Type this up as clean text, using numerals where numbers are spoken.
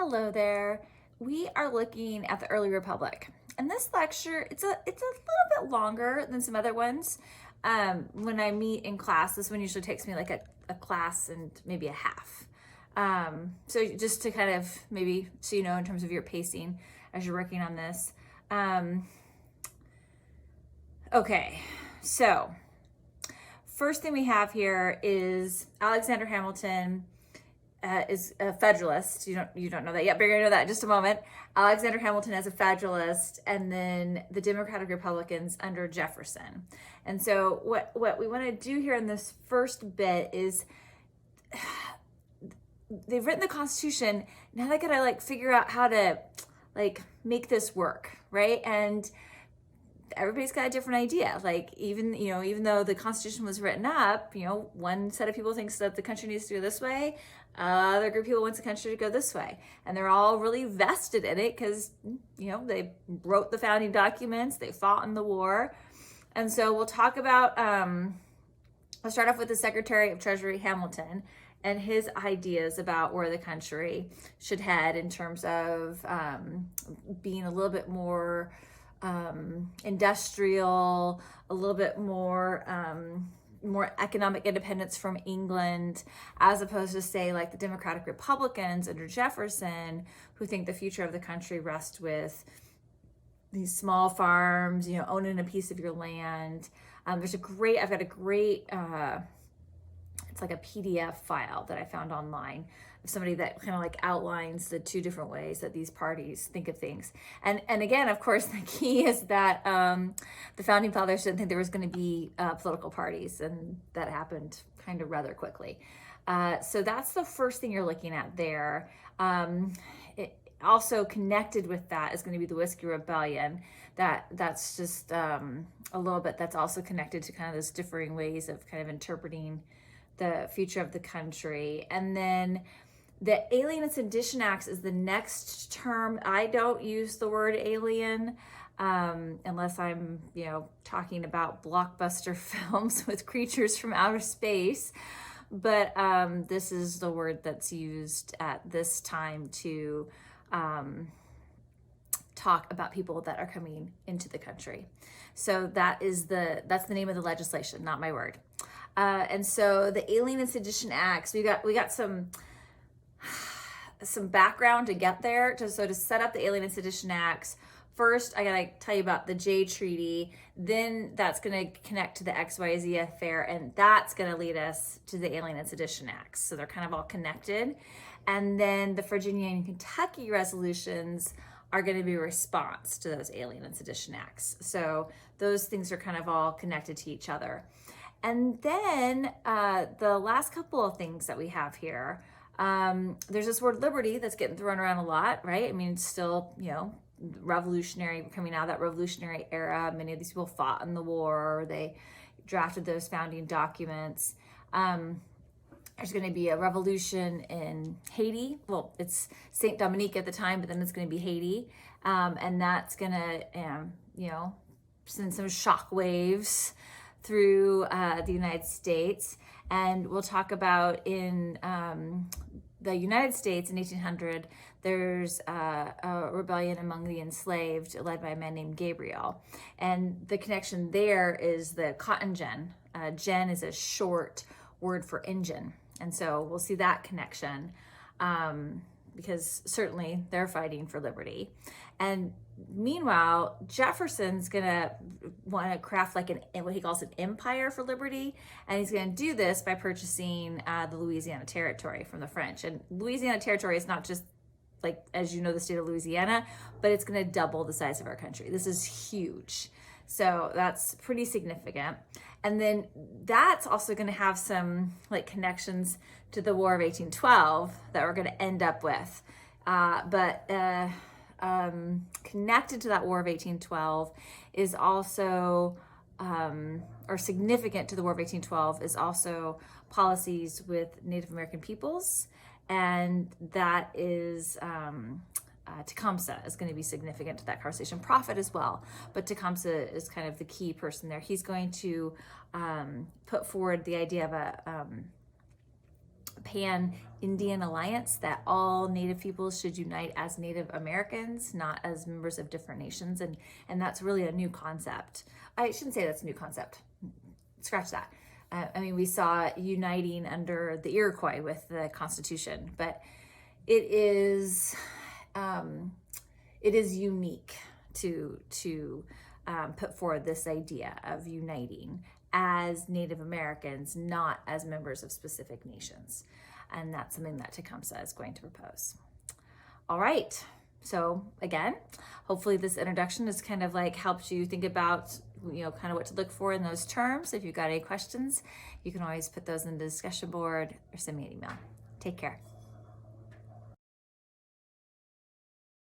Hello there. We are looking at the early republic. And this lecture, it's a little bit longer than some other ones. When I meet in class, this one usually takes me like a class and maybe a half. So just to kind of maybe so you know in terms of your pacing as you're working on this. Okay, so first thing we have here is Alexander Hamilton is a Federalist. You don't know that yet, but you're gonna know that in just a moment. Alexander Hamilton as a Federalist, and then the Democratic Republicans under Jefferson. And so what we want to do here in this first bit is they've written the Constitution. Now they gotta like figure out how to like make this work, right? And everybody's got a different idea. Like even though the Constitution was written up, one set of people thinks that the country needs to go this way, other group of people wants the country to go this way, and they're all really vested in it because they wrote the founding documents, they fought in the war. And so we'll talk about I'll start off with the Secretary of Treasury Hamilton and his ideas about where the country should head in terms of being a little bit more industrial, a little bit more economic independence from England, as opposed to say like the Democratic Republicans under Jefferson, who think the future of the country rests with these small farms, owning a piece of your land. I've got a great, it's like a PDF file that I found online of somebody that kind of like outlines the two different ways that these parties think of things. And again, of course, the key is that the founding fathers didn't think there was going to be political parties, and that happened kind of rather quickly. So that's the first thing you're looking at there. Also connected with that is going to be the Whiskey Rebellion. That's just a little bit, that's also connected to kind of those differing ways of kind of interpreting the future of the country. And then the Alien and Sedition Acts is the next term. I don't use the word alien unless I'm, talking about blockbuster films with creatures from outer space. But this is the word that's used at this time to talk about people that are coming into the country. So that's the name of the legislation, not my word. And so the Alien and Sedition Acts, we got some background to get there. To set up the Alien and Sedition Acts, first I gotta tell you about the Jay Treaty. Then that's gonna connect to the XYZ affair, and that's gonna lead us to the Alien and Sedition Acts. So they're kind of all connected. And then the Virginia and Kentucky resolutions are going to be a response to those Alien and Sedition Acts. So those things are kind of all connected to each other. And then the last couple of things that we have here, there's this word liberty that's getting thrown around a lot, right? I mean, it's still, revolutionary, coming out of that revolutionary era. Many of these people fought in the war, they drafted those founding documents. There's going to be a revolution in Haiti. Well, it's Saint Dominique at the time, but then it's going to be Haiti. And that's going to, send some shock waves through the United States. And we'll talk about in the United States in 1800, there's a rebellion among the enslaved led by a man named Gabriel. And the connection there is the cotton gin. Gin is a short word for engine. And so we'll see that connection because certainly they're fighting for liberty. And meanwhile, Jefferson's gonna want to craft like what he calls an empire for liberty. And he's gonna do this by purchasing the Louisiana Territory from the French. And Louisiana Territory is not just like, as you know, the state of Louisiana, but it's gonna double the size of our country. This is huge. So that's pretty significant. And then that's also going to have some like connections to the War of 1812 that we're going to end up with. But connected to that War of 1812 is also, or significant to the War of 1812 is also policies with Native American peoples. And that is Tecumseh is going to be significant to that conversation. Prophet as well, but Tecumseh is kind of the key person there. He's going to put forward the idea of Pan-Indian Alliance that all Native peoples should unite as Native Americans, not as members of different nations. And that's really a new concept. I shouldn't say that's a new concept. Scratch that. I mean, we saw uniting under the Iroquois with the Constitution, but it is unique to put forward this idea of uniting as Native Americans, not as members of specific nations. And that's something that Tecumseh is going to propose. All right. So again, hopefully this introduction has kind of like helped you think about, kind of what to look for in those terms. If you've got any questions, you can always put those in the discussion board or send me an email. Take care.